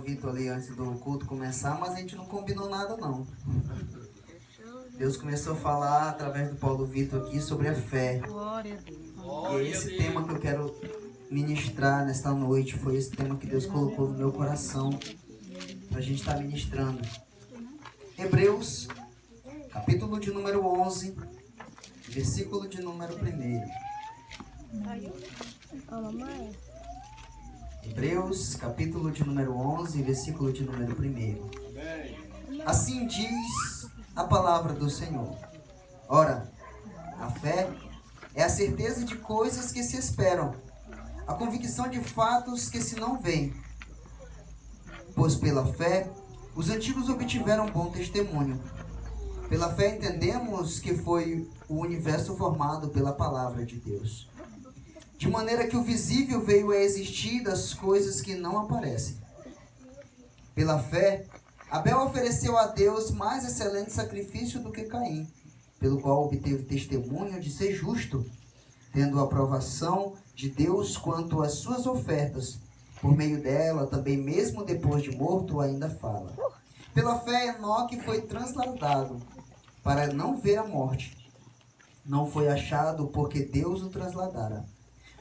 Vitor ali antes do culto começar, mas a gente não combinou nada não. Deus começou a falar através do Paulo Vitor aqui sobre a fé. E é esse tema que eu quero ministrar nesta noite. Foi esse tema que Deus colocou no meu coração para a gente estar ministrando. Hebreus, capítulo de número 11, versículo de número 1. Hebreus, capítulo de número 11, versículo de número 1. Assim diz a palavra do Senhor. Ora, a fé é a certeza de coisas que se esperam, a convicção de fatos que se não veem. Pois pela fé, os antigos obtiveram bom testemunho. Pela fé entendemos que foi o universo formado pela palavra de Deus, de maneira que o visível veio a existir das coisas que não aparecem. Pela fé, Abel ofereceu a Deus mais excelente sacrifício do que Caim, pelo qual obteve testemunho de ser justo, tendo a aprovação de Deus quanto às suas ofertas. Por meio dela, também mesmo depois de morto, ainda fala. Pela fé, Enoque foi transladado para não ver a morte. Não foi achado porque Deus o transladara,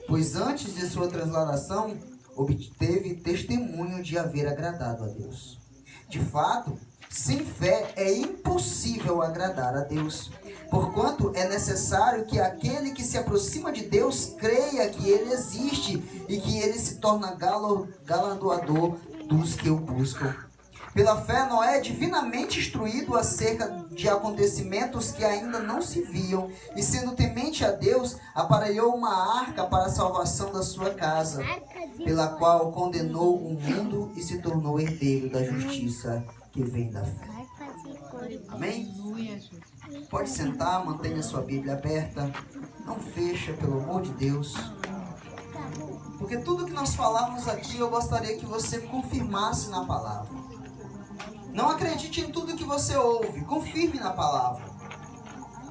pois antes de sua transladação, obteve testemunho de haver agradado a Deus. De fato, sem fé é impossível agradar a Deus, porquanto é necessário que aquele que se aproxima de Deus creia que Ele existe e que Ele se torna galardoador dos que o buscam. Pela fé, Noé, divinamente instruído acerca de acontecimentos que ainda não se viam, e sendo temente a Deus, aparelhou uma arca para a salvação da sua casa, pela qual condenou o mundo e se tornou herdeiro da justiça que vem da fé. Amém? Pode sentar, mantenha sua Bíblia aberta, não fecha, pelo amor de Deus. Porque tudo que nós falamos aqui, eu gostaria que você confirmasse na palavra. Não acredite em tudo que você ouve, confirme na palavra.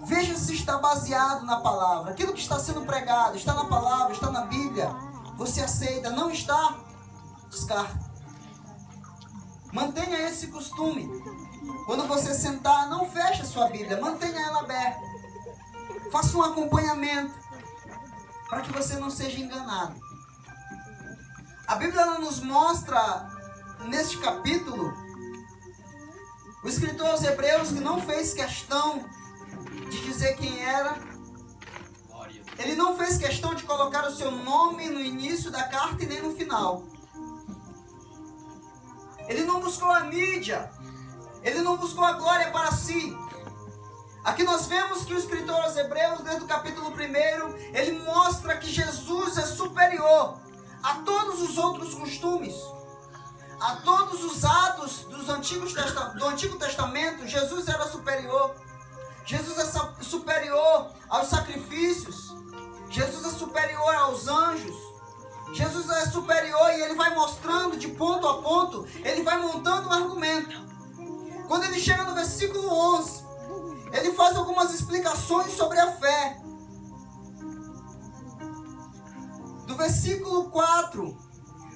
Veja se está baseado na palavra. Aquilo que está sendo pregado, está na palavra, está na Bíblia. Você aceita, não está? Descarta. Mantenha esse costume. Quando você sentar, não feche a sua Bíblia, mantenha ela aberta. Faça um acompanhamento, para que você não seja enganado. A Bíblia nos mostra, neste capítulo, o escritor aos Hebreus, que não fez questão de dizer quem era, ele não fez questão de colocar o seu nome no início da carta e nem no final. Ele não buscou a mídia, ele não buscou a glória para si. Aqui nós vemos que o escritor aos Hebreus, desde o capítulo 1, ele mostra que Jesus é superior a todos os outros costumes, a todos os atos do Antigo Testamento. Jesus era superior. Jesus é superior aos sacrifícios. Jesus é superior aos anjos. Jesus é superior, e ele vai mostrando de ponto a ponto, ele vai montando um argumento. Quando ele chega no versículo 11, ele faz algumas explicações sobre a fé. Do versículo 4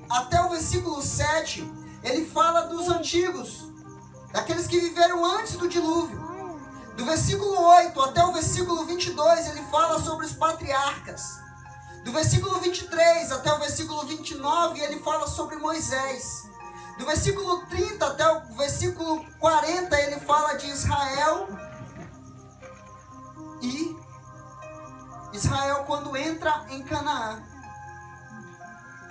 até o versículo 7, ele fala dos antigos, daqueles que viveram antes do dilúvio. Do versículo 8 até o versículo 22, ele fala sobre os patriarcas. Do versículo 23 até o versículo 29, ele fala sobre Moisés. Do versículo 30 até o versículo 40, ele fala de Israel. E Israel quando entra em Canaã.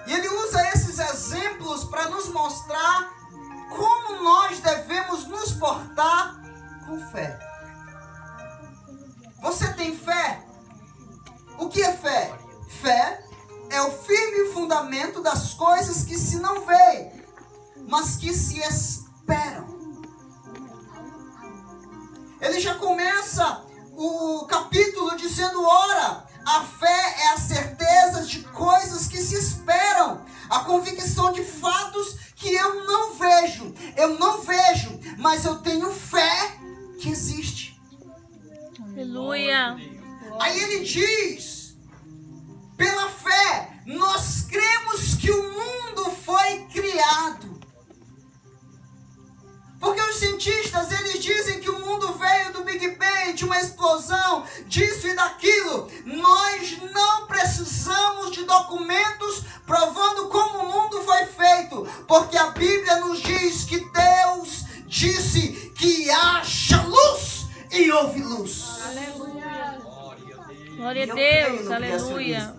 E ele usa esses exemplos para nos mostrar como nós devemos nos portar com fé. Você tem fé? O que é fé? Fé é o firme fundamento das coisas que se não veem, mas que se esperam. Ele já começa o capítulo dizendo: ora, a fé é a certeza de coisas que se esperam, a convicção de fatos que eu não vejo, mas eu tenho fé que existe. Aleluia. Aí ele diz: pela fé nós cremos que o mundo foi criado. cientistas, eles dizem que o mundo veio do Big Bang, de uma explosão, disso e daquilo. Nós não precisamos de documentos provando como o mundo foi feito, porque a Bíblia nos diz que Deus disse que haja luz e houve luz. Aleluia. Glória a Deus. Aleluia.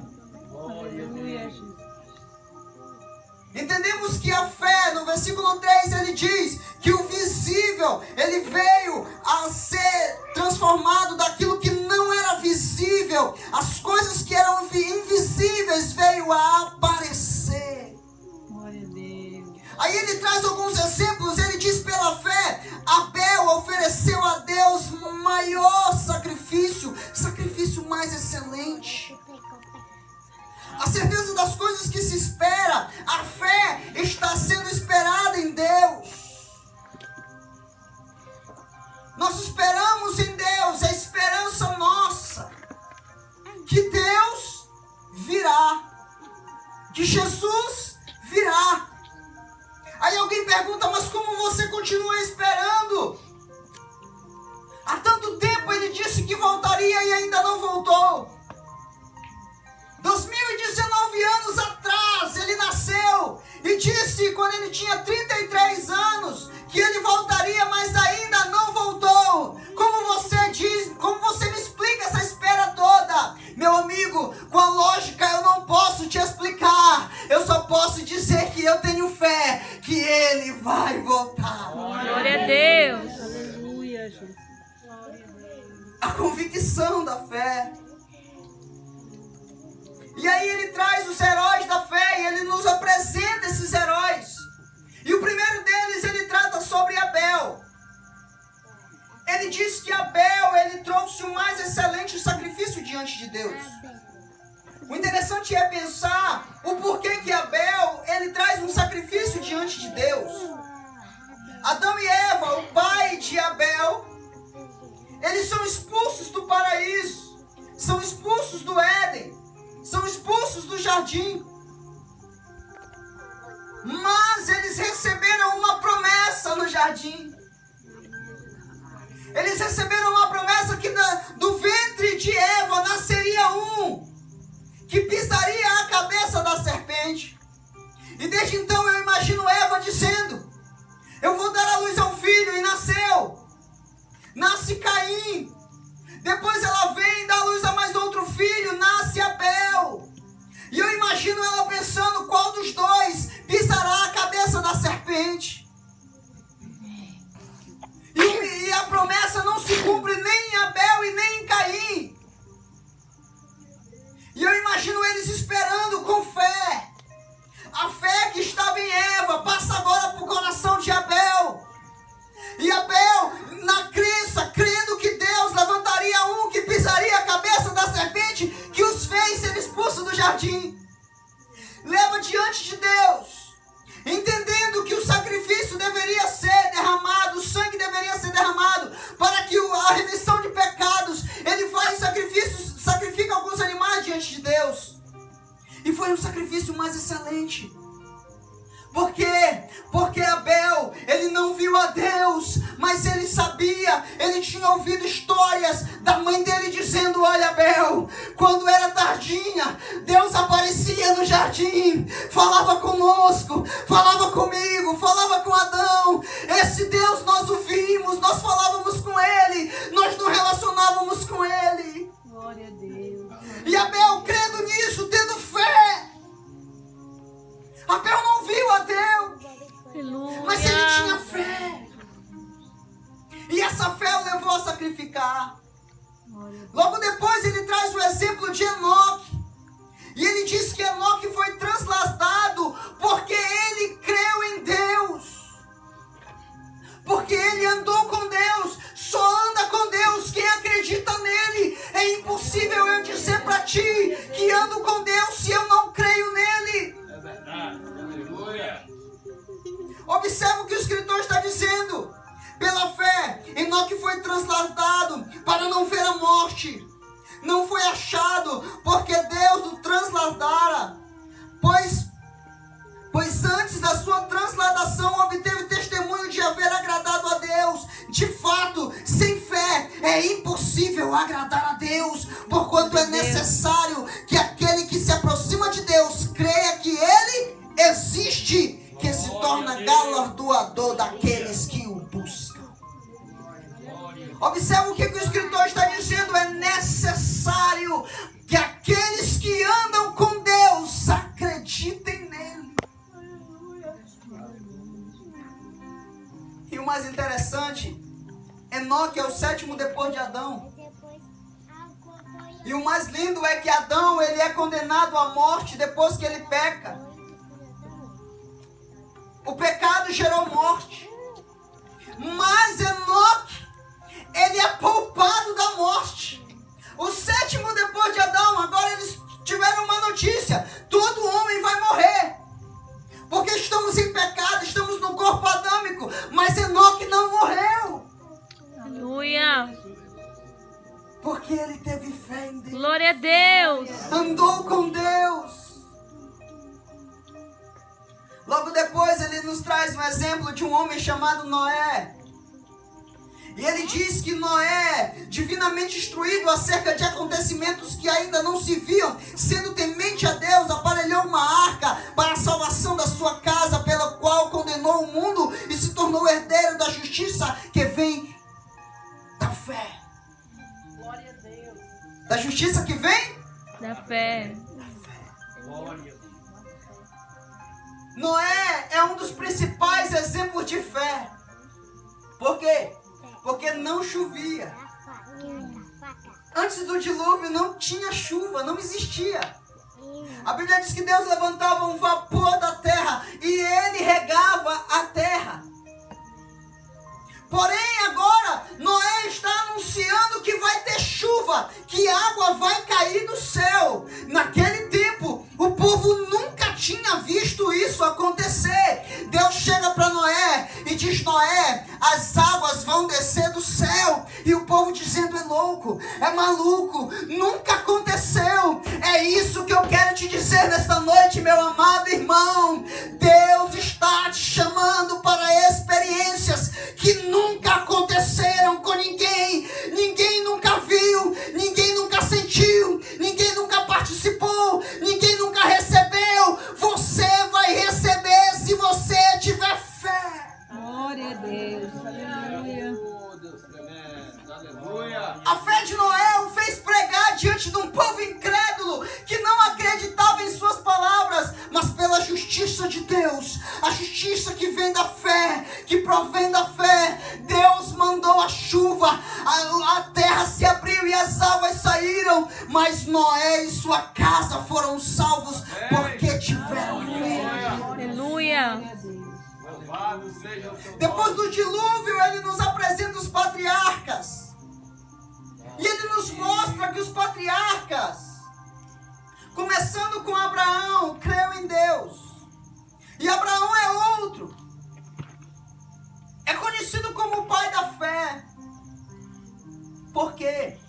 Entendemos que a fé, no versículo 3, ele diz que o visível, ele veio a ser transformado daquilo que não era visível. As coisas que eram invisíveis veio a aparecer. Glória a Deus. Aí ele traz alguns exemplos, ele diz pela fé, Abel ofereceu a Deus maior sacrifício mais excelente. A certeza das coisas que se espera, a fé está sendo esperada em Deus. Nós esperamos em Deus, é a esperança nossa, que Deus virá, que Jesus virá. Aí alguém pergunta, mas como você continua esperando? Há tanto tempo ele disse que voltaria e ainda não voltou. 2019 anos atrás ele nasceu e disse, quando ele tinha 33 anos, que ele voltaria, mas ainda não voltou. Como você diz, como você me explica essa espera toda? Meu amigo, com a lógica eu não posso te explicar. Eu só posso dizer que eu tenho fé que ele vai voltar. Glória a Deus. Aleluia, Jesus. A convicção da fé. E aí ele traz os heróis da fé e ele nos apresenta esses heróis. E o primeiro deles, ele trata sobre Abel. Ele diz que Abel, ele trouxe o mais excelente sacrifício diante de Deus. O interessante é pensar o porquê que Abel, ele traz um sacrifício diante de Deus. Adão e Eva, o pai de Abel, eles são expulsos do paraíso, são expulsos do Éden, são expulsos do jardim. Mas eles receberam uma promessa no jardim. Eles receberam uma promessa que do ventre de Eva nasceria um que pisaria a cabeça da serpente. E desde então eu imagino Eva dizendo, eu vou dar à luz a um filho, e nasceu. Nasce Caim. Depois ela vem e dá à luz a mais outro filho, nasce Abel. E eu imagino ela pensando qual dos dois pisará a cabeça da serpente. E a promessa não se cumpre nem em Abel e nem em Caim. E eu imagino eles esperando com fé. A fé que estava em Eva passa agora para o coração de Abel. E Abel, na crença, crendo que Deus levantaria um que pisaria a cabeça da serpente, que os fez ser expulsos do jardim. Leva diante de Deus, entendendo que o sacrifício deveria ser derramado, o sangue deveria ser derramado, para que a remissão de pecados, ele faz sacrifícios, sacrifica alguns animais diante de Deus. E foi um sacrifício mais excelente. Por quê? Porque Abel, ele não viu a Deus, mas ele sabia, ele tinha ouvido histórias da mãe dele dizendo, olha Abel, quando era tardinha, Deus aparecia no jardim, falava conosco, falava comigo, falava com Adão. Esse Deus nós o vimos, nós falávamos com ele, nós nos relacionávamos com ele. Glória a Deus. E Abel, crendo nisso, tendo fé, Abel não viu a Deus, Aleluia. mas ele tinha fé. E essa fé o levou a sacrificar. Logo depois ele traz o exemplo de Enoque. E ele diz que Enoque foi transladado porque ele creu em Deus. Porque ele andou com Deus. Só anda com Deus quem acredita nele. É impossível eu dizer para ti que ando com Deus se eu não creio nele. Observa o que o escritor está dizendo. Pela fé, Enoque foi transladado para não ver a morte. Não foi achado, porque Deus o transladara. Pois antes da sua transladação obteve testemunho de haver agradado a Deus. possível agradar a Deus, porquanto é necessário que aquele que se aproxima de Deus creia que Ele existe, que se torna galardoador daqueles que o buscam. Observe o que o escritor está dizendo. É necessário que aqueles que andam com Deus acreditem nele. E o mais interessante, Enoque é o 7º depois de Adão. E o mais lindo é que Adão, ele é condenado à morte depois que ele peca. O pecado gerou morte. Mas Enoque, ele é poupado da morte. O 7º depois de Adão, agora eles tiveram uma notícia: todo homem vai morrer. Porque estamos em pecado, estamos no corpo adâmico. Mas Enoque não morreu. Aleluia. Porque ele teve fé em Deus. Glória a Deus. Andou com Deus. Logo depois ele nos traz um exemplo de um homem chamado Noé. E ele diz que Noé, divinamente instruído acerca de acontecimentos que ainda não se viam, sendo temente a Deus, aparelhou uma arca para a salvação da sua casa, pela qual condenou o mundo e se tornou herdeiro da justiça que vem da fé. Glória a Deus. Da justiça que vem? Da fé. Noé é um dos principais exemplos de fé. Por quê? Porque não chovia. Antes do dilúvio não tinha chuva, não existia. A Bíblia diz que Deus levantava um vapor da terra e ele regava a terra. Porém, agora, Noé está anunciando que vai ter chuva, que água vai cair do céu. Naquele tempo, o povo nunca tinha visto isso acontecer. Deus chega para Noé e diz: Noé, as águas vão descer do céu. E o povo dizendo: é louco, é maluco, nunca aconteceu. É isso que eu quero te dizer nesta noite, meu amado irmão. Deus está te chamando para experiências que nunca aconteceram com ninguém. Ninguém nunca viu, ninguém nunca sentiu, ninguém nunca participou, ninguém nunca recebeu. Você vai receber se você tiver fé. Glória a Deus. Aleluia. A fé de Noé o fez pregar diante de um povo incrédulo que não acreditava em suas palavras, mas pela justiça de Deus, a justiça que vem da fé, que provém da fé, Deus mandou a chuva, a terra se abriu e as águas saíram, mas Noé e sua casa foram salvos porque tiveram fé. Aleluia. Depois do dilúvio, ele nos apresenta os patriarcas. E ele nos mostra que os patriarcas, começando com Abraão, creu em Deus. E Abraão é outro. É conhecido como o pai da fé. Por quê?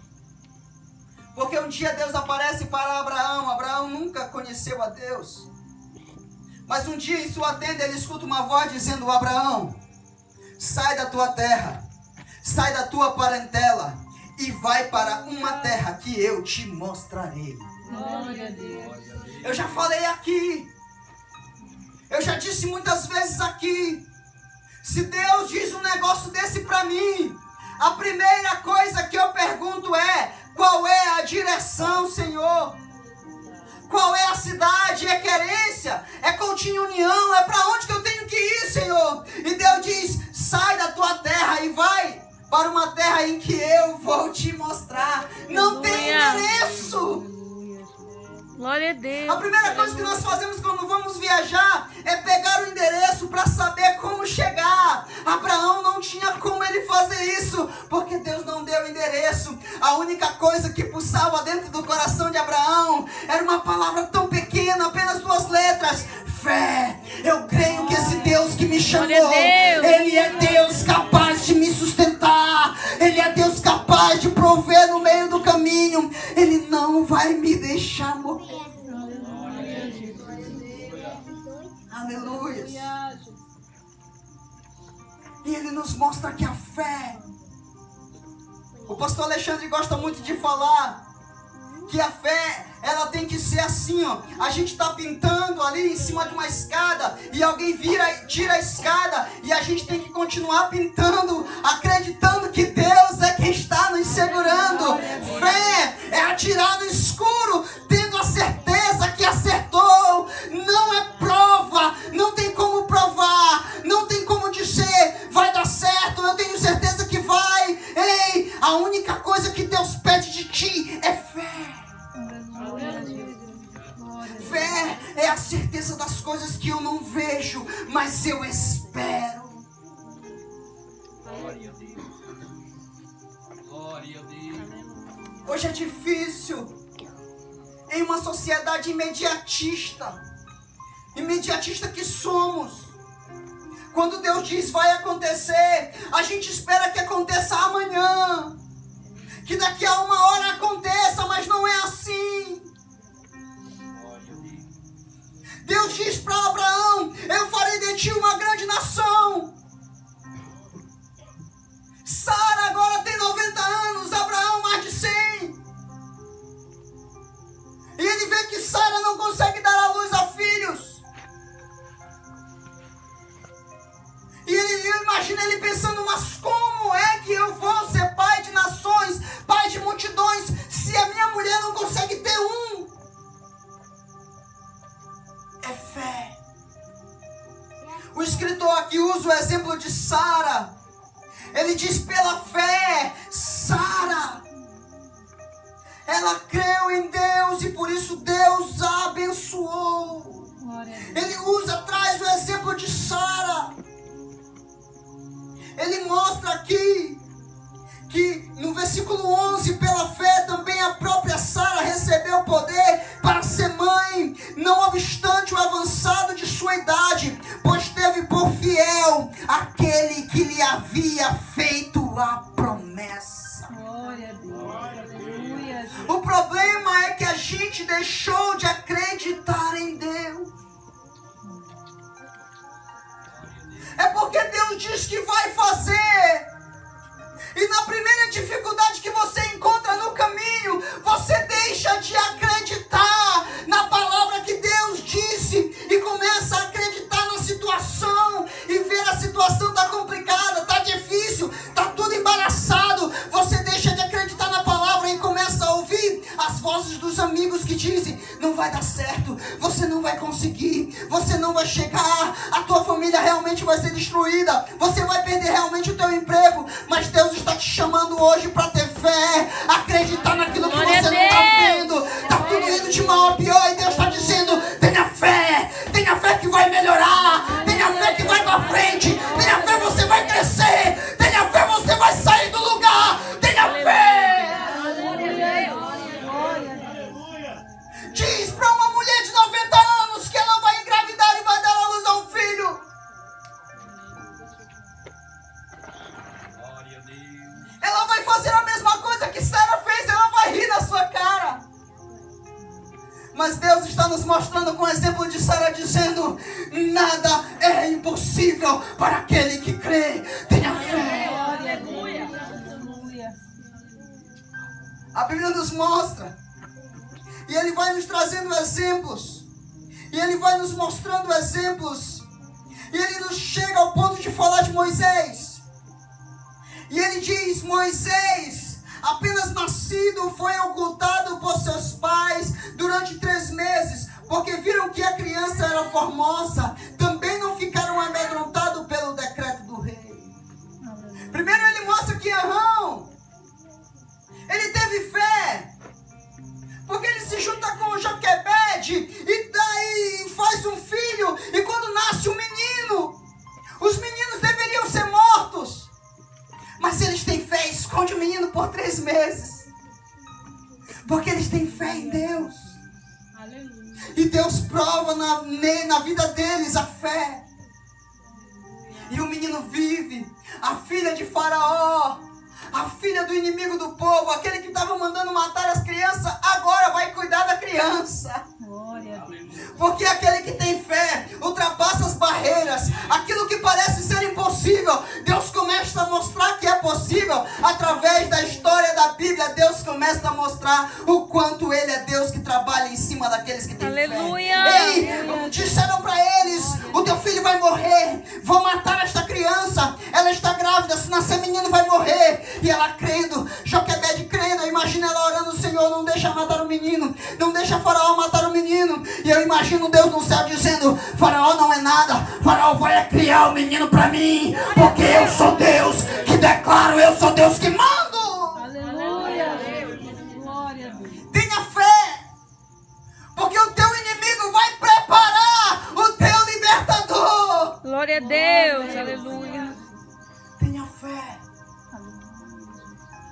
Porque um dia Deus aparece para Abraão. Abraão nunca conheceu a Deus. Mas um dia em sua tenda ele escuta uma voz dizendo: Abraão, sai da tua terra, sai da tua parentela e vai para uma terra que eu te mostrarei. Glória a Deus. Eu já falei aqui, eu já disse muitas vezes aqui, se Deus diz um negócio desse para mim, a primeira coisa que eu pergunto é: qual é a direção, Senhor? Qual é a cidade? É Querência? É Coutinho União? É para onde que eu tenho que ir, Senhor? E Deus diz: sai da tua terra e vai para uma terra em que eu vou te mostrar. Não tem endereço. Glória a Deus. A primeira coisa que nós fazemos quando vamos viajar é pegar o endereço para saber como chegar. Abraão não tinha como ele fazer isso, porque Deus não deu endereço. A única coisa que pulsava dentro do coração de Abraão era uma palavra tão pequena, apenas 2 letras: fé. Eu creio que esse Deus que me chamou, Ele é Deus capaz de me sustentar. Ele é Deus capaz de prover no meio do caminho. Ele não vai me deixar morrer. Aleluia. E Ele nos mostra que a fé O pastor Alexandre gosta muito de falar que a fé, ela tem que ser assim, ó. A gente está pintando ali em cima de uma escada e alguém vira e tira a escada e a gente tem que continuar pintando, acreditando que Deus é quem está nos segurando. Fé é atirar no escuro, tendo a certeza que acertou. Não é prova, não tem como provar, não tem como dizer vai dar certo, eu tenho certeza que vai. Ei, a única coisa que Deus pede de ti é fé. Fé é a certeza das coisas que eu não vejo, mas eu espero. Glória a Deus. Glória a Deus. Hoje é difícil, em uma sociedade imediatista que somos. Quando Deus diz vai acontecer, a gente espera que aconteça amanhã, que daqui a uma hora aconteça, mas não é assim. Deus diz para Abraão, eu farei de ti uma grande nação. Sara agora tem 90 anos, Abraão mais de 100. E ele vê que Sara não consegue dar à luz a filhos. E ele imagina ele pensando, mas como é que eu vou ser pai de nações, pai de multidões, se a minha mulher não consegue ter um? É fé. O escritor aqui usa o exemplo de Sara. Ele diz pela fé, Sara, ela creu em Deus e por isso Deus a abençoou. Ele traz o exemplo de Sara. Ele mostra aqui que no versículo 11, pela fé também a própria Sara recebeu poder para ser mãe, não obstante o avançado de sua idade, pois teve por fiel aquele que lhe havia feito a promessa. Glória a Deus. Aleluia. O problema é que a gente deixou de acreditar em Deus. É porque Deus diz que vai fazer. E na primeira dificuldade que você encontra no caminho, você deixa de acreditar na palavra que Deus disse e começa a acreditar na situação e ver a situação tá complicada, tá difícil, tá tudo embaraçado. Você deixa de acreditar na palavra e começa a ouvir as vozes dos amigos que dizem, não vai dar certo, você não vai conseguir, você não vai chegar, a tua família realmente vai ser destruída, você vai perder realmente o teu emprego, mas Deus está te chamando hoje para ter fé, acreditar naquilo que você não está vendo, está tudo indo de mal a pior e Deus está dizendo, tenha fé que vai melhorar, tenha fé que vai para frente, tenha fé você vai crescer, tenha fé você vai sair do lugar, tenha fé. Diz para uma mulher de 90 anos que ela vai engravidar e vai dar à luz a um filho. Glória a Deus. Ela vai fazer a mesma coisa que Sara fez, ela vai rir na sua cara. Mas Deus está nos mostrando com o exemplo de Sara dizendo, nada é impossível para aquele que crê. Tenha fé. Glória a Deus. Aleluia. A Bíblia nos mostra. E Ele vai nos trazendo exemplos. E Ele vai nos mostrando exemplos. E Ele nos chega ao ponto de falar de Moisés. E Ele diz, Moisés, apenas nascido, foi ocultado por seus pais durante 3 meses, porque viram que a criança era formosa. Também não ficaram amedrontados pelo decreto do rei. Primeiro Ele mostra que Arão, ele teve fé. Porque ele se junta com Joquebede e daí faz um filho. E quando nasce um menino, os meninos deveriam ser mortos. Mas eles têm fé, esconde o menino por 3 meses. Porque eles têm fé em Deus. Aleluia. E Deus prova na vida deles a fé. E o menino vive. A filha de Faraó, a filha do inimigo do povo, aquele que estava mandando matar as crianças, agora vai cuidar da criança. Glória a Deus. Porque aquele que tem fé ultrapassa as barreiras. Aquilo que parece ser impossível, Deus começa a mostrar que é possível através da história mostrar o quanto Ele é Deus que trabalha em cima daqueles que têm Aleluia. fé. Ei, disseram para eles: o teu filho vai morrer, vão matar esta criança, ela está grávida, se nascer menino vai morrer. E ela crendo, Joquebede crendo, eu imagino ela orando: Senhor, não deixa matar o menino, não deixa Faraó matar o menino. E eu imagino Deus no céu dizendo: Faraó não é nada, Faraó vai criar o menino para mim, porque eu sou Deus que declaro, eu sou Deus que mando. Aleluia. Glória a Deus. Tenha fé, porque o teu inimigo vai preparar o teu libertador. Glória a Deus. Aleluia. Tenha fé,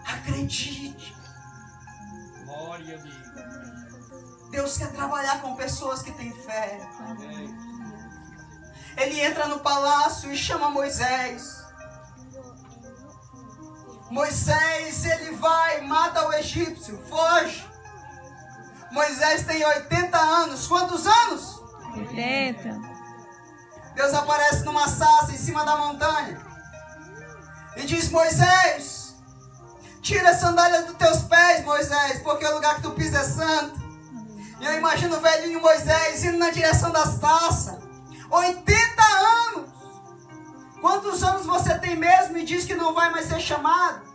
acredite. Glória a Deus. Deus quer trabalhar com pessoas que têm fé. Ele entra no palácio e chama Moisés. Moisés, ele vai, mata o egípcio, foge. Moisés tem 80 anos. Quantos anos? 80. Deus aparece numa sarça em cima da montanha e diz: Moisés, tira as sandálias dos teus pés, Moisés, porque o lugar que tu pisa é santo. E eu imagino o velhinho Moisés indo na direção da sarça. 80 anos. Quantos anos você tem mesmo e diz que não vai mais ser chamado?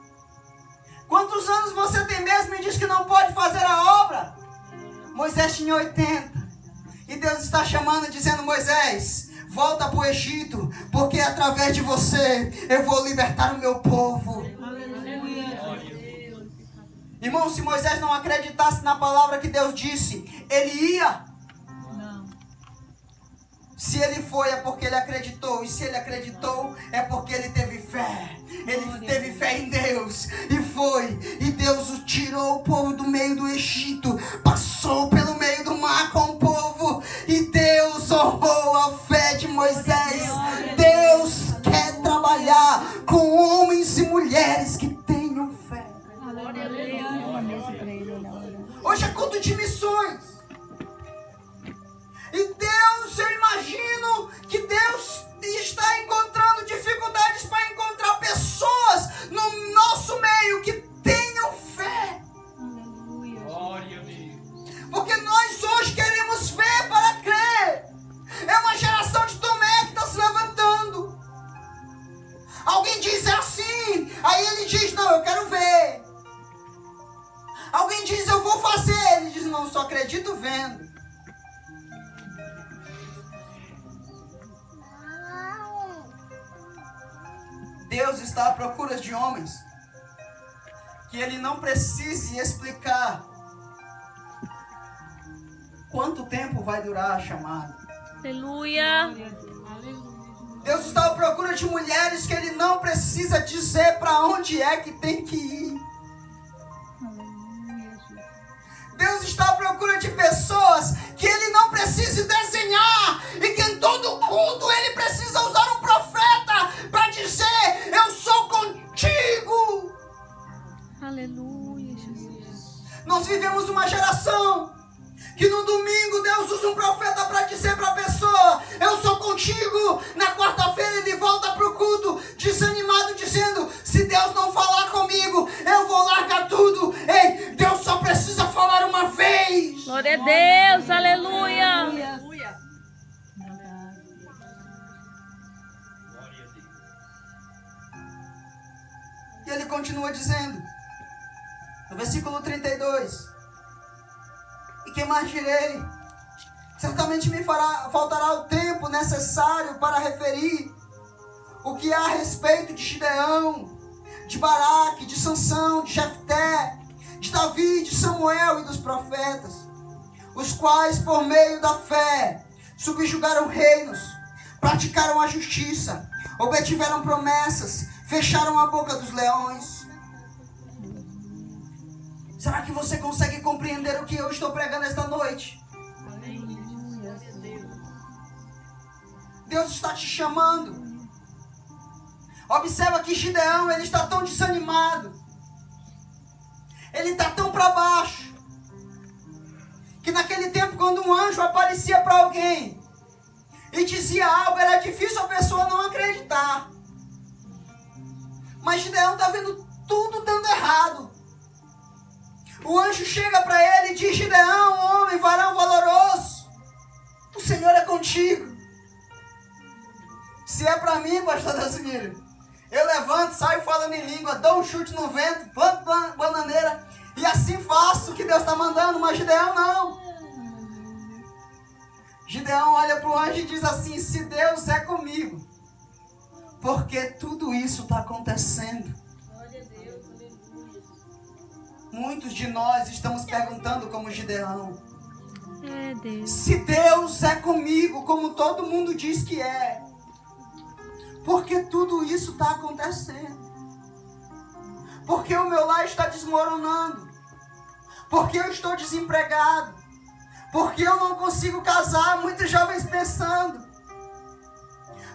Quantos anos você tem mesmo e diz que não pode fazer a obra? Moisés tinha 80. E Deus está chamando, dizendo: Moisés, volta para o Egito, porque através de você eu vou libertar o meu povo. Aleluia. Irmão, se Moisés não acreditasse na palavra que Deus disse, ele ia. Não. Se ele foi, é porque ele acreditou. E se ele acreditou, é porque ele teve fé. Ele teve fé em Deus. E foi. E Deus o tirou o povo do meio do Egito. Passou pelo meio do mar com o povo. E Deus honrou a fé de Moisés. Deus quer trabalhar com homens e mulheres que tenham fé. Hoje é culto de missões. E Deus, eu imagino que Deus está encontrando dificuldades para encontrar pessoas no nosso meio que tenham fé. Glória a Deus. Porque nós hoje queremos fé para crer. É uma geração de Tomé que está se levantando. Alguém diz assim, aí ele diz: não, eu quero ver. Alguém diz: eu vou fazer. Ele diz: não, só acredito vendo. Deus está à procura de homens que ele não precise explicar quanto tempo vai durar a chamada. Aleluia. Deus está à procura de mulheres que ele não precisa dizer para onde é que tem que ir. Deus está à procura de pessoas que ele não precisa desenhar e que em todo culto ele precisa usar um profeta para dizer: eu sou contigo. Aleluia, Jesus. Nós vivemos uma geração que no domingo Deus usa um profeta para dizer para a pessoa: eu sou contigo. Na quarta-feira ele volta para o culto desanimado, dizendo: se Deus não falar comigo, eu vou largar tudo. Ei, Deus só precisa falar uma vez. Glória a Deus. Aleluia. Glória a Deus. E ele continua dizendo, no versículo 32: e que mais direi? Certamente me faltará o tempo necessário para referir o que há a respeito de Gideão, de Baraque, de Sansão, de Jefté, de Davi, de Samuel e dos profetas, os quais por meio da fé subjugaram reinos, praticaram a justiça, obtiveram promessas, fecharam a boca dos leões. Será que você consegue compreender o que eu estou pregando esta noite? Deus está te chamando. Observa que Gideão, ele está tão desanimado. Ele está tão para baixo. Que naquele tempo, quando um anjo aparecia para alguém e dizia algo, era difícil a pessoa não acreditar. Mas Gideão está vendo tudo dando errado. O anjo chega para ele e diz: Gideão, homem, varão valoroso, o Senhor é contigo. Se é para mim, pastor Delcimiro, eu levanto, saio falando em língua, dou um chute no vento, planto bananeira e assim faço o que Deus está mandando. Mas Gideão não. Gideão olha para o anjo e diz assim: se Deus é comigo, porque tudo isso está acontecendo. Muitos de nós estamos perguntando como Gideão: É Deus. se Deus é comigo, como todo mundo diz que é, porque tudo isso está acontecendo? Porque o meu lar está desmoronando? Porque eu estou desempregado? Porque eu não consigo casar? Muitos jovens pensando.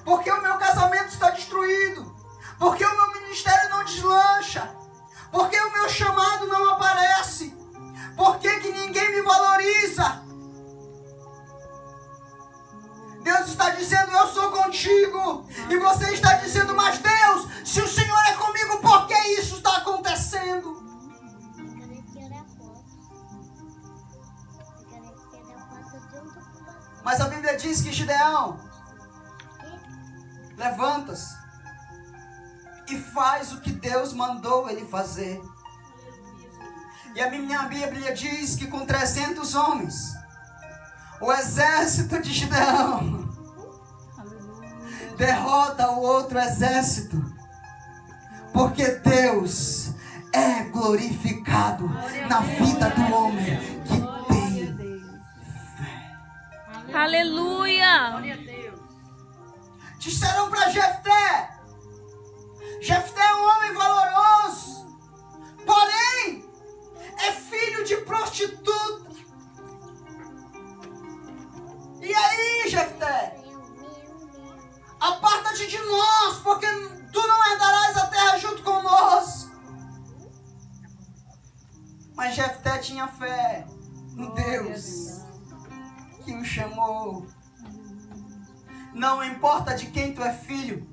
Porque o meu casamento está destruído? Porque o meu ministério não deslancha? Porque o meu chamado não aparece? Por que ninguém me valoriza? Deus está dizendo: eu sou contigo. E você está dizendo: mas Deus, se o Senhor é comigo, por que isso está acontecendo? Mas a Bíblia diz que Gideão levanta-se e faz o que Deus mandou ele fazer. E a minha Bíblia diz que com 300 homens, o exército de Gideão derrota o outro exército, porque Deus é glorificado na vida do homem que tem fé. Aleluia. Disseram para Jefté: Jefté é um homem valoroso, porém é filho de prostituta. E aí, Jefté, aparta-te de nós, porque tu não herdarás a terra junto conosco. Mas Jefté tinha fé no Deus que o chamou. Não importa de quem tu é filho,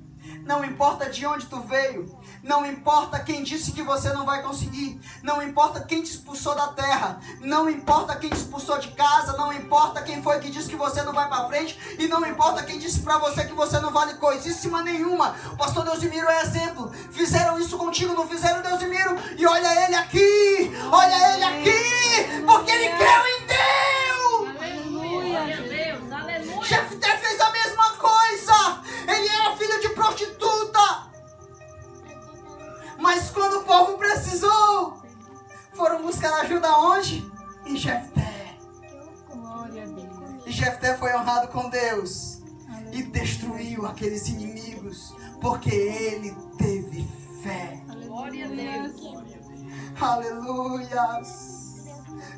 não importa de onde tu veio, não importa quem disse que você não vai conseguir, não importa quem te expulsou da terra, não importa quem te expulsou de casa, não importa quem foi que disse que você não vai para frente, e não importa quem disse para você que você não vale coisíssima nenhuma. O pastor Delcimiro é exemplo. Fizeram isso contigo, não fizeram, Delcimiro? E olha ele aqui, porque ele creu em Deus. Aleluia. Jefté fez a mesma coisa. Ele era filho de prostituta. Mas quando o povo precisou, foram buscar ajuda onde? Em Jefté. Glória a Deus. E Jefté foi honrado com Deus e destruiu aqueles inimigos, porque ele teve fé. Glória a Deus. Aleluias.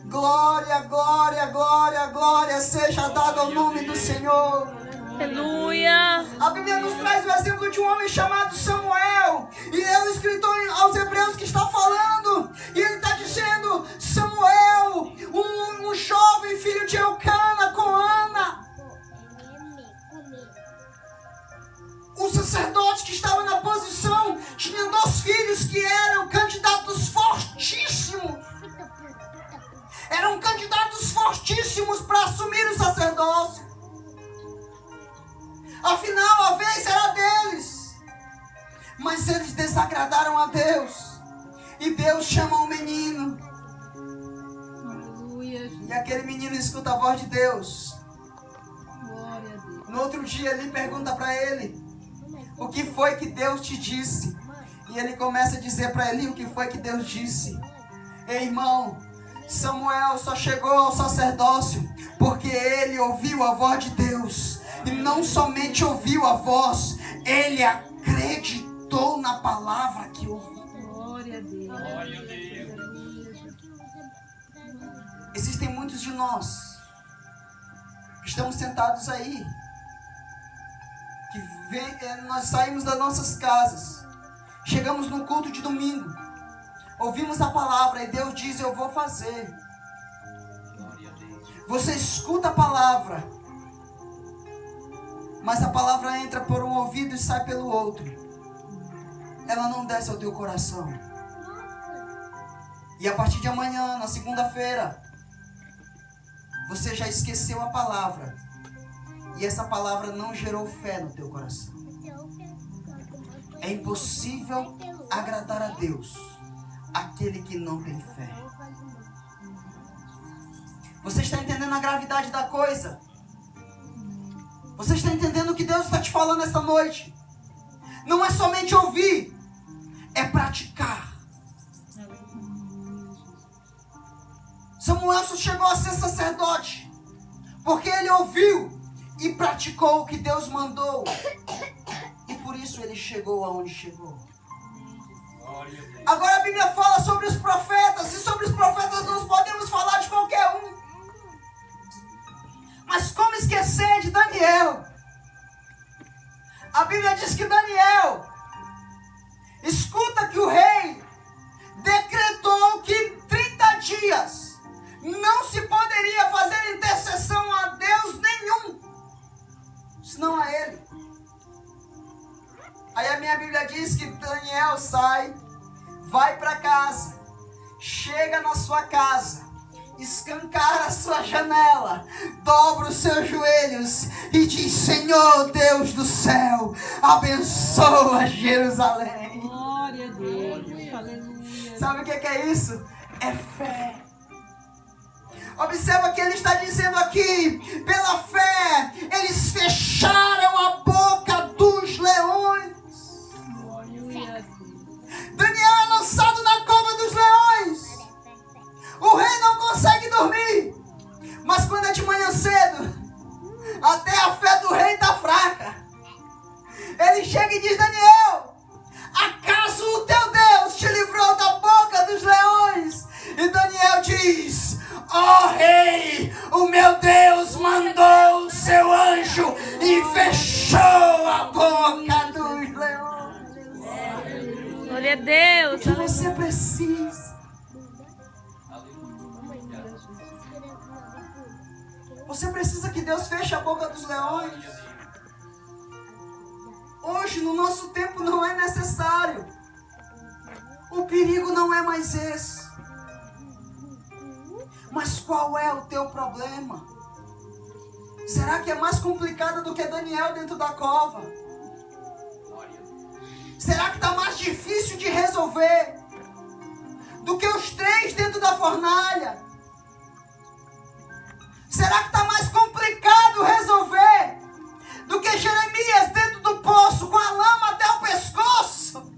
Glória, glória, glória, glória seja dada ao nome do Senhor. Aleluia. A Bíblia nos traz o exemplo de um homem chamado Samuel. E é o escritor aos Hebreus que está falando. E ele está dizendo: Samuel, um jovem filho de Eucana com Ana, um sacerdote que estava na posição, tinha 2 filhos que eram candidatos fortíssimos. Eram candidatos fortíssimos para assumir o sacerdócio. Afinal, a vez era deles. Mas eles desagradaram a Deus. E Deus chama um menino. Aleluia. E aquele menino escuta a voz de Deus. Glória a Deus. No outro dia ele pergunta para ele: o que foi que Deus te disse? E ele começa a dizer para ele o que foi que Deus disse. Ei, irmão, Samuel só chegou ao sacerdócio porque ele ouviu a voz de Deus. E não somente ouviu a voz, ele acreditou na palavra que ouviu. Glória a Deus. Glória a Deus. Existem muitos de nós que estamos sentados aí, que nós saímos das nossas casas, chegamos no culto de domingo, ouvimos a palavra e Deus diz: eu vou fazer. Você escuta a palavra, mas a palavra entra por um ouvido e sai pelo outro. Ela não desce ao teu coração. E a partir de amanhã, na segunda-feira, você já esqueceu a palavra. E essa palavra não gerou fé no teu coração. É impossível agradar a Deus, aquele que não tem fé. Você está entendendo a gravidade da coisa? Você está entendendo o que Deus está te falando esta noite? Não é somente ouvir, é praticar. Samuel só chegou a ser sacerdote porque ele ouviu e praticou o que Deus mandou. E por isso ele chegou aonde chegou. Agora a Bíblia fala sobre os profetas. E sobre os profetas nós podemos falar de qualquer um. Mas como esquecer de Daniel? A Bíblia diz que Daniel escuta que o rei decretou que 30 dias não se poderia fazer intercessão a Deus nenhum, senão a ele. Aí a minha Bíblia diz que Daniel sai, vai para casa, chega na sua casa, escancara a sua janela, dobra os seus joelhos e diz: Senhor Deus do céu, abençoa Jerusalém. Glória a Deus. Aleluia. Sabe o que é isso? É fé. Observa que ele está dizendo aqui: pela fé, eles fecharam a boca dos leões. Daniel é lançado na cova dos leões. O rei não consegue dormir. Mas quando é de manhã cedo, até a fé do rei está fraca. Ele chega e diz: Daniel, acaso o teu Deus te livrou da boca dos leões? E Daniel diz: ó rei, o meu Deus mandou o seu anjo e fechou a boca dos leões. Glória a Deus. O que você precisa? Você precisa que Deus feche a boca dos leões. Hoje, no nosso tempo, não é necessário. O perigo não é mais esse. Mas qual é o teu problema? Será que é mais complicado do que Daniel dentro da cova? Será que está mais difícil de resolver do que os 3 dentro da fornalha? Será que está mais complicado resolver do que Jeremias dentro do poço com a lama até o pescoço?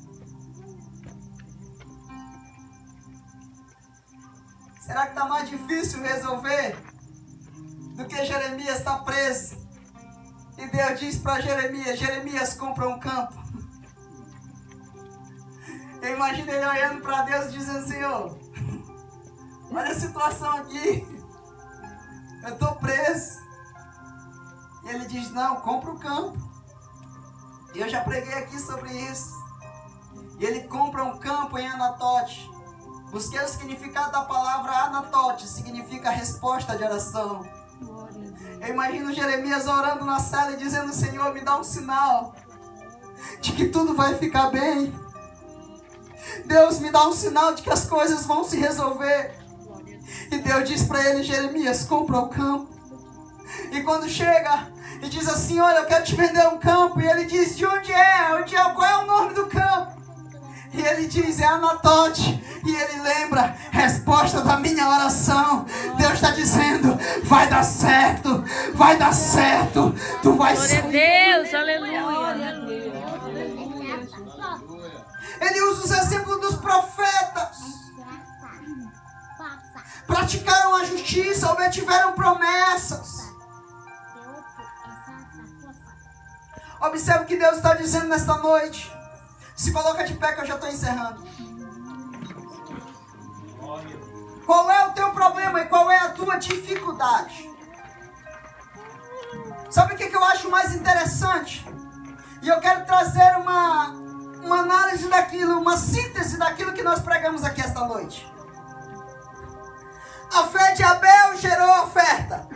Será que está mais difícil resolver do que Jeremias está preso? E Deus diz para Jeremias: Jeremias, compra um campo. Eu imagino ele olhando para Deus dizendo: Senhor, olha a situação aqui. Eu estou preso. E ele diz: não, compra o campo. E eu já preguei aqui sobre isso. E ele compra um campo em Anatote. Busquei o significado da palavra Anatote. Significa resposta de oração. Eu imagino Jeremias orando na sala e dizendo: Senhor, me dá um sinal de que tudo vai ficar bem. Deus, me dá um sinal de que as coisas vão se resolver. E Deus diz para ele: Jeremias, compra o campo. E quando chega e diz assim: olha, eu quero te vender um campo. E ele diz: de onde é? Qual é o nome do campo? E ele diz: é Anatote. E ele lembra: resposta da minha oração. Deus está dizendo: vai dar certo, vai dar certo. Tu vai Glória a sair. Deus, Glória a aleluia. Deus. Aleluia. Ele usa os exemplos dos profetas. Praticaram a justiça, obtiveram promessas. Observe o que Deus está dizendo nesta noite. Se coloca de pé que eu já estou encerrando. Qual é o teu problema e qual é a tua dificuldade? Sabe o que eu acho mais interessante? E eu quero trazer uma análise daquilo, uma síntese daquilo que nós pregamos aqui esta noite. A fé de Abel gerou oferta.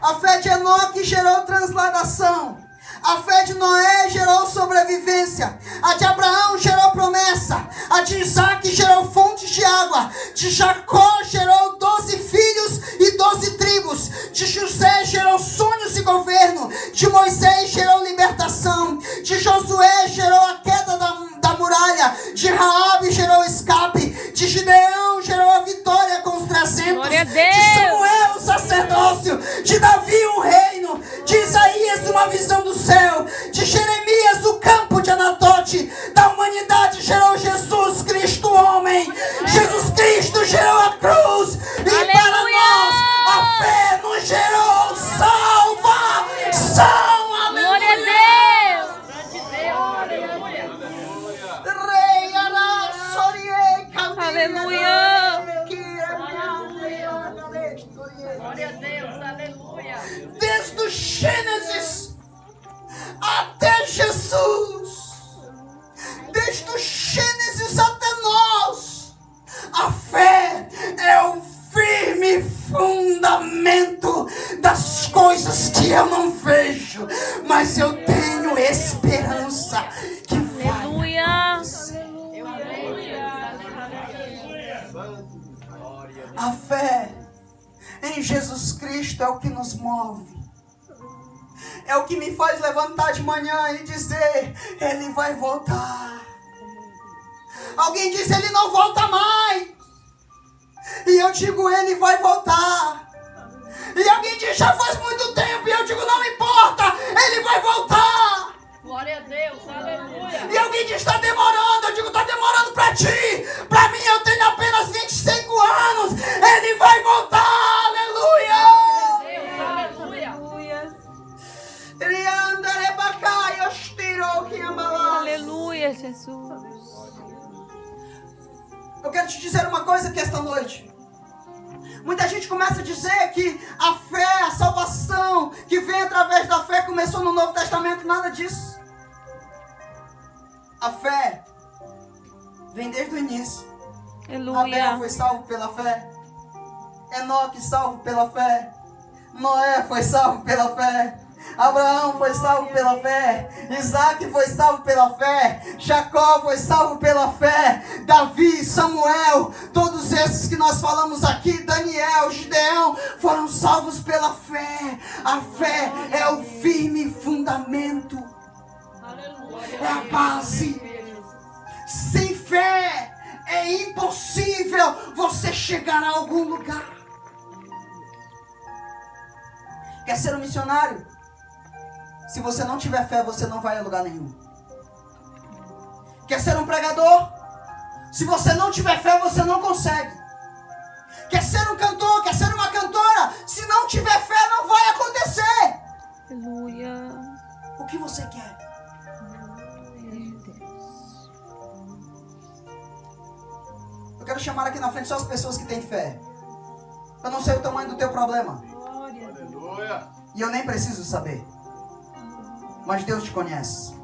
A fé de Enoque gerou transladação. A fé de Noé gerou sobrevivência. A de Abraão gerou promessa. A de Isaac gerou fontes de água. De Jacó gerou 12 filhos e 12 tribos. De José gerou sonhos e governo. De Moisés gerou libertação. De Josué gerou a queda da muralha. De Raabe gerou escape. De Gideão gerou a vitória com os 300. Glória a Deus. De Samuel o sacerdócio. De Davi o reino. De Isaías uma visão do céu. De Jeremias o campo de Anatote. Da humanidade gerou Jesus Cristo homem. Jesus Cristo gerou a cruz. E Aleluia. para nós a fé nos gerou salvação. Glória a Deus. Rei Araçoriei, Aleluia. Glória a Deus, aleluia. Desde o Gênesis até Jesus, desde o Gênesis até nós, a fé é o firme fundamento das coisas que eu não vejo, mas eu tenho esperança que vai. Aleluia. A fé em Jesus Cristo é o que nos move. É o que me faz levantar de manhã e dizer: Ele vai voltar. Alguém diz: Ele não volta mais. E eu digo: Ele vai voltar. E alguém diz: Já faz muito tempo. E eu digo: Não importa, Ele vai voltar. Glória a Deus, aleluia. E alguém diz: Está demorando. Eu digo: Está demorando para ti. Para mim eu tenho apenas 25 anos. Ele vai voltar. Aleluia. Aleluia, Jesus. Eu quero te dizer uma coisa aqui esta noite. Muita gente começa a dizer que a fé, a salvação que vem através da fé começou no Novo Testamento. Nada disso. A fé vem desde o início. Abel Aleluia. foi salvo pela fé. Enoque salvo pela fé. Noé foi salvo pela fé. Abraão foi salvo pela fé. Isaac foi salvo pela fé. Jacó foi salvo pela fé. Davi, Samuel, todos esses que nós falamos aqui, Daniel, Gideão, foram salvos pela fé. A fé é o firme fundamento. É a base. Sem fé é impossível você chegar a algum lugar. Quer ser um missionário? Se você não tiver fé, você não vai a lugar nenhum. Quer ser um pregador? Se você não tiver fé, você não consegue. Quer ser um cantor? Quer ser uma cantora? Se não tiver fé, não vai acontecer. Aleluia. O que você quer? Eu quero chamar aqui na frente só as pessoas que têm fé. Eu não sei o tamanho do teu problema. E eu nem preciso saber. Mas Deus te conhece.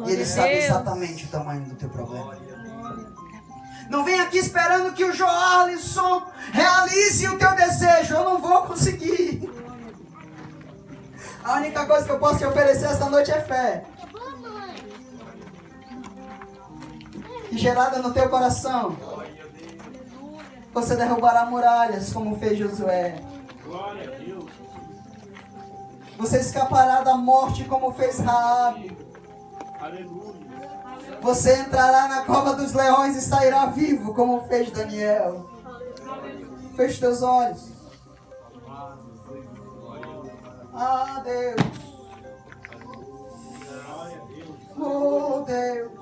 E Ele sabe exatamente o tamanho do teu problema. Não vem aqui esperando que o Joarlisson realize o teu desejo. Eu não vou conseguir. A única coisa que eu posso te oferecer esta noite é fé. E gerada no teu coração, você derrubará muralhas como fez Josué. Você escapará da morte como fez Raabe. Você entrará na cova dos leões e sairá vivo como fez Daniel. Feche teus olhos. Ah, Deus. Oh, Deus.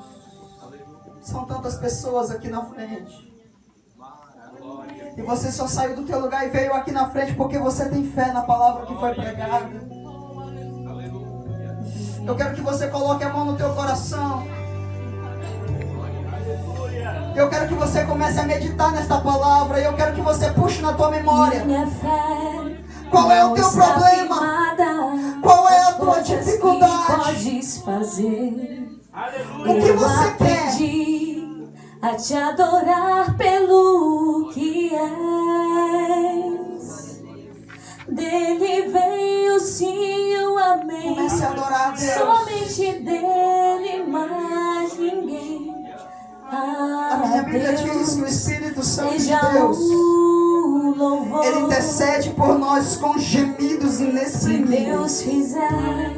São tantas pessoas aqui na frente. E você só saiu do teu lugar e veio aqui na frente porque você tem fé na palavra que foi pregada. Eu quero que você coloque a mão no teu coração. Eu quero que você comece a meditar nesta palavra. E eu quero que você puxe na tua memória. Qual é o teu problema? Qual é a tua dificuldade? O que você quer? A te adorar pelo que és. Dele veio sim o amém. Comece a adorar a Deus. Somente dele, mais ninguém. Bíblia diz que o Espírito Santo de seja Deus, o louvor. Ele intercede por nós com gemidos Se inexprimíveis. Deus fizer,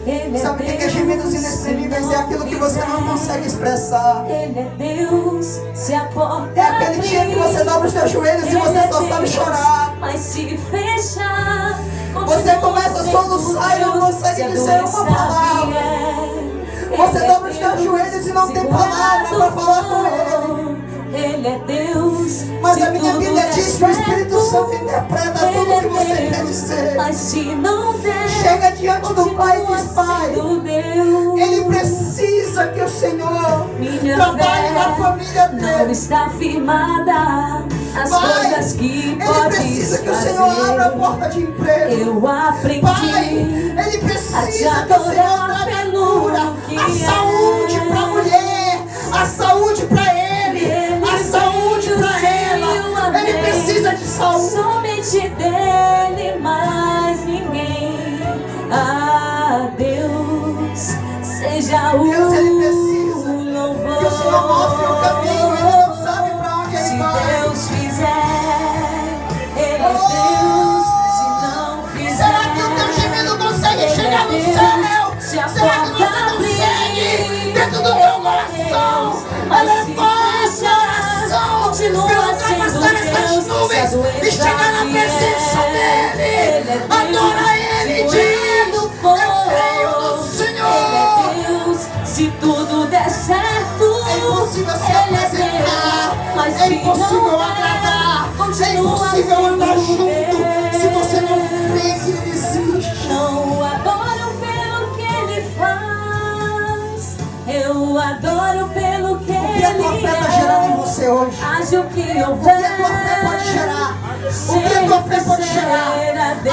Ele Sabe o que é Deus. gemidos inexprimíveis? É aquilo que você não consegue expressar. Ele é Deus, se a porta É aquele dia que você dobra os seus joelhos e você só sabe chorar. Mas se fechar, Você começa a soluçar e não consegue dizer uma palavra. Você dobra os seus joelhos e não tem palavra para falar com Ele. Ele é Deus. Mas a minha Bíblia diz que o Espírito Santo interpreta tudo o que você quer dizer. Mas se não der, Chega diante do Pai e diz: Pai, Deus, Ele precisa que o Senhor minha trabalhe na fé família não dele. está firmada. As Pai, coisas que Ele podes precisa que o fazer, Senhor abra a porta de emprego. eu aprendi. Pai, Ele precisa que o Senhor traga a cura, a saúde para a mulher, a saúde para ele, a saúde para ela. Ele precisa de saúde. Somente dele, mais ninguém. Ah, Deus, seja o Deus, Ele precisa louvor. que o Senhor mostre o caminho. Ele não sabe para onde Se ele vai. Deus fizer, Ele é Deus. Se não fizer, Será que o teu gemido consegue chegar no céu? Se a Será que você porta consegue, dentro do teu coração, elevante a oração, continua ultrapassar essas nuvens e chegar na presença dEle? Adora Ele, diz: eu creio no Senhor. Ele é Deus. Se tudo der certo, É impossível se Ele é apresentar, Deus. Mas é se impossível não agradar, é continua impossível andar sendo junto. Deus. Se você não crê que Ele existe, Não adoro pelo que Ele faz, eu adoro pelo que o que a tua Ele fé está gerando em é. você hoje? Haja o que O que a tua fé pode gerar? O que a tua fé pode gerar?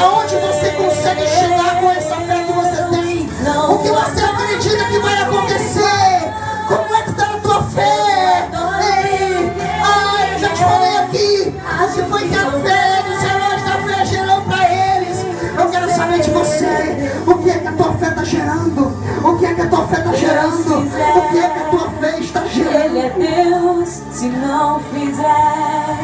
Aonde você consegue chegar com essa fé que você tem? O que você acredita que vai acontecer? Como é que está a tua fé? Ei, eu já te falei aqui. Se foi que a fé dos heróis da fé gerou para eles. Eu quero saber de você. O que é que a tua fé está gerando? O que é que a tua fé está gerando? O que é que a tua fé está gerando? Ele é Deus, se não fizer.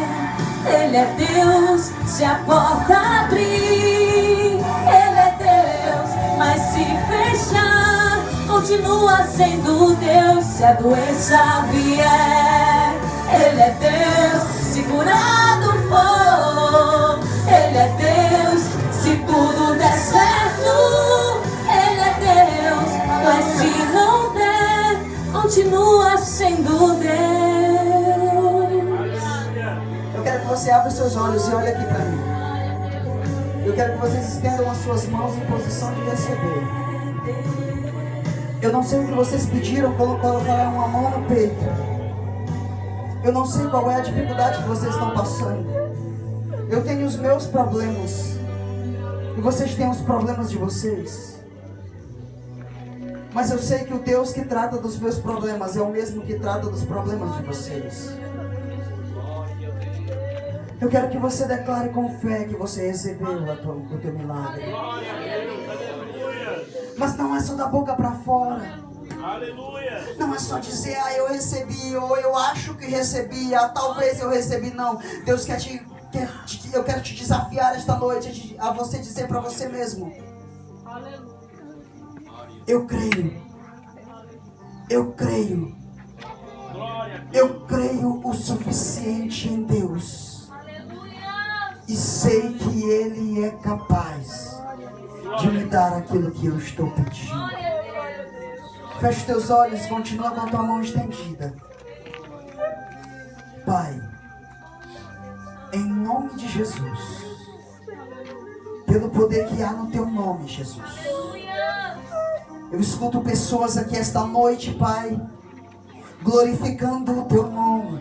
Ele é Deus, se a porta abrir. Ele é Deus, mas se fechar, continua sendo Deus. Se a doença vier, Ele é Deus, segurando o fogo. Ele é Deus, se tudo der certo. Ele é Deus, mas se não der, continua sendo Deus. Eu quero que você abra os seus olhos e olhe aqui para mim. Eu quero que vocês estendam as suas mãos em posição de receber. Eu não sei o que vocês pediram, colocar uma mão no peito. Eu não sei qual é a dificuldade que vocês estão passando. Eu tenho os meus problemas. E vocês têm os problemas de vocês. Mas eu sei que o Deus que trata dos meus problemas é o mesmo que trata dos problemas de vocês. Eu quero que você declare com fé que você recebeu o teu milagre. Mas não é só da boca para fora. Não é só dizer, eu recebi, ou eu acho que recebi, talvez eu recebi. Não, Deus eu quero te desafiar esta noite a você dizer para você mesmo: eu creio. Eu creio. Eu creio o suficiente em Deus. E sei que Ele é capaz de me dar aquilo que eu estou pedindo. Feche os teus olhos e continua com a tua mão estendida. Pai, em nome de Jesus, pelo poder que há no teu nome, Jesus, eu escuto pessoas aqui esta noite, Pai, glorificando o teu nome.